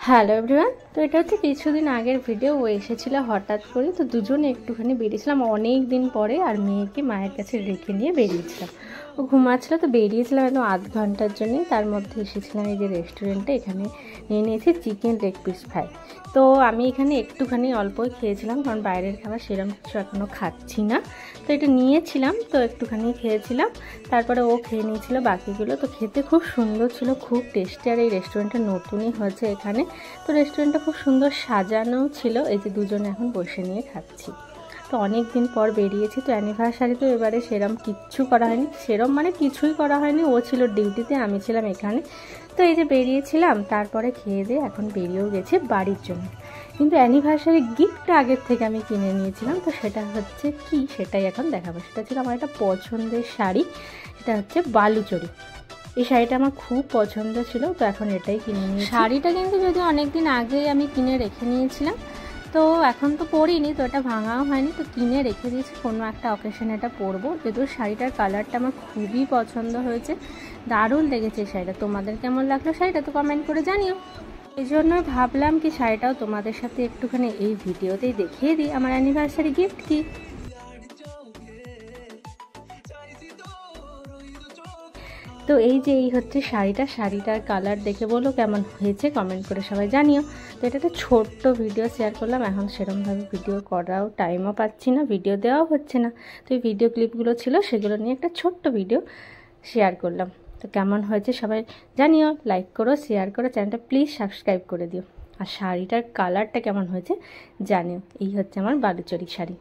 Hello everyone. তো এটা হচ্ছে কিছুদিন আগের ভিডিও। ও এসেছিল হঠাৎ করে, তো দুজনে একটুখানি বেরিয়েছিলাম অনেক দিন পরে, আর মেয়েকে মায়ের কাছে রেখে নিয়ে বেরিয়েছিলাম। ও ঘুমাচ্ছিল, তো বেরিয়েছিলাম একদম আধ ঘন্টার জন্যই। তার মধ্যে এসেছিলাম এই যে রেস্টুরেন্টে, এখানে নিয়ে নিয়েছি চিকেন লেগ পিস ফ্রাই। তো আমি এখানে একটুখানি অল্পই খেয়েছিলাম, কারণ বাইরের খাবার সেরকম কিছু এখনও খাচ্ছি না। তো এটা নিয়েছিলাম, তো একটুখানি খেয়েছিলাম, তারপরে ও খেয়ে নিয়েছিল বাকিগুলো। তো খেতে খুব সুন্দর ছিল, খুব টেস্টি। আর এই রেস্টুরেন্টটা নতুনই হয়েছে এখানে, তো রেস্টুরেন্টটা খুব সুন্দর সাজানো ছিল। এই যে দুজনে এখন বসে নিয়ে খাচ্ছি। তো অনেক দিন পর বেরিয়েছি, তো অ্যানিভার্সারি তো এবারে সেরম কিচ্ছু করা হয়নি, সেরম মানে কিছুই করা হয়নি। ও ছিল ডিউটিতে, আমি ছিলাম এখানে। তো এই যে বেরিয়েছিলাম, তারপরে খেয়ে দিয়ে এখন বেরিয়েও গেছি বাড়ির জন্য। কিন্তু অ্যানিভার্সারি গিফট আগের থেকে আমি কিনে নিয়েছিলাম, তো সেটা হচ্ছে কি সেটাই এখন দেখাবো। সেটা ছিল আমার একটা পছন্দের শাড়ি, এটা হচ্ছে বালুচরী। এই শাড়িটা আমার খুব পছন্দ ছিল, তো এখন এটাই কিনে নিয়েছি। শাড়িটা কিন্তু যদি অনেক দিন আগেই আমি কিনে রেখে নিয়েছিলাম, তো এখন তো পরিনি, তো এটা ভাঙাও হয়নি, তো কিনে রেখে দিয়েছি কোনো একটা অকেশনে এটা পরবো। যদিও শাড়িটার কালারটা আমার খুবই পছন্দ হয়েছে, দারুণ লেগেছে শাড়িটা। তোমাদের কেমন লাগলো শাড়িটা তো কমেন্ট করে জানিও। এই জন্যই ভাবলাম কি শাড়িটাও তোমাদের সাথে একটুখানি এই ভিডিওতেই দেখিয়ে দিই আমার অ্যানিভার্সারি গিফট কি। তো এই যে এই হচ্ছে শাড়িটার কালার দেখে বলো কেমন হয়েছে, কমেন্ট করে সবাই জানিও। তো এটা একটা ছোট্ট ভিডিও শেয়ার করলাম, এখন সেরকমভাবে ভিডিও করাও টাইমও পাচ্ছি না, ভিডিও দেওয়াও হচ্ছে না। তো এই ভিডিও ক্লিপগুলো ছিল, সেগুলো নিয়ে একটা ছোট্ট ভিডিও শেয়ার করলাম। তো কেমন হয়েছে সবাই জানিও, লাইক করো, শেয়ার করো, চ্যানেলটা প্লিজ সাবস্ক্রাইব করে দিও। আর শাড়িটার কালারটা কেমন হয়েছে জানিও। এই হচ্ছে আমার বালুচরী শাড়ি।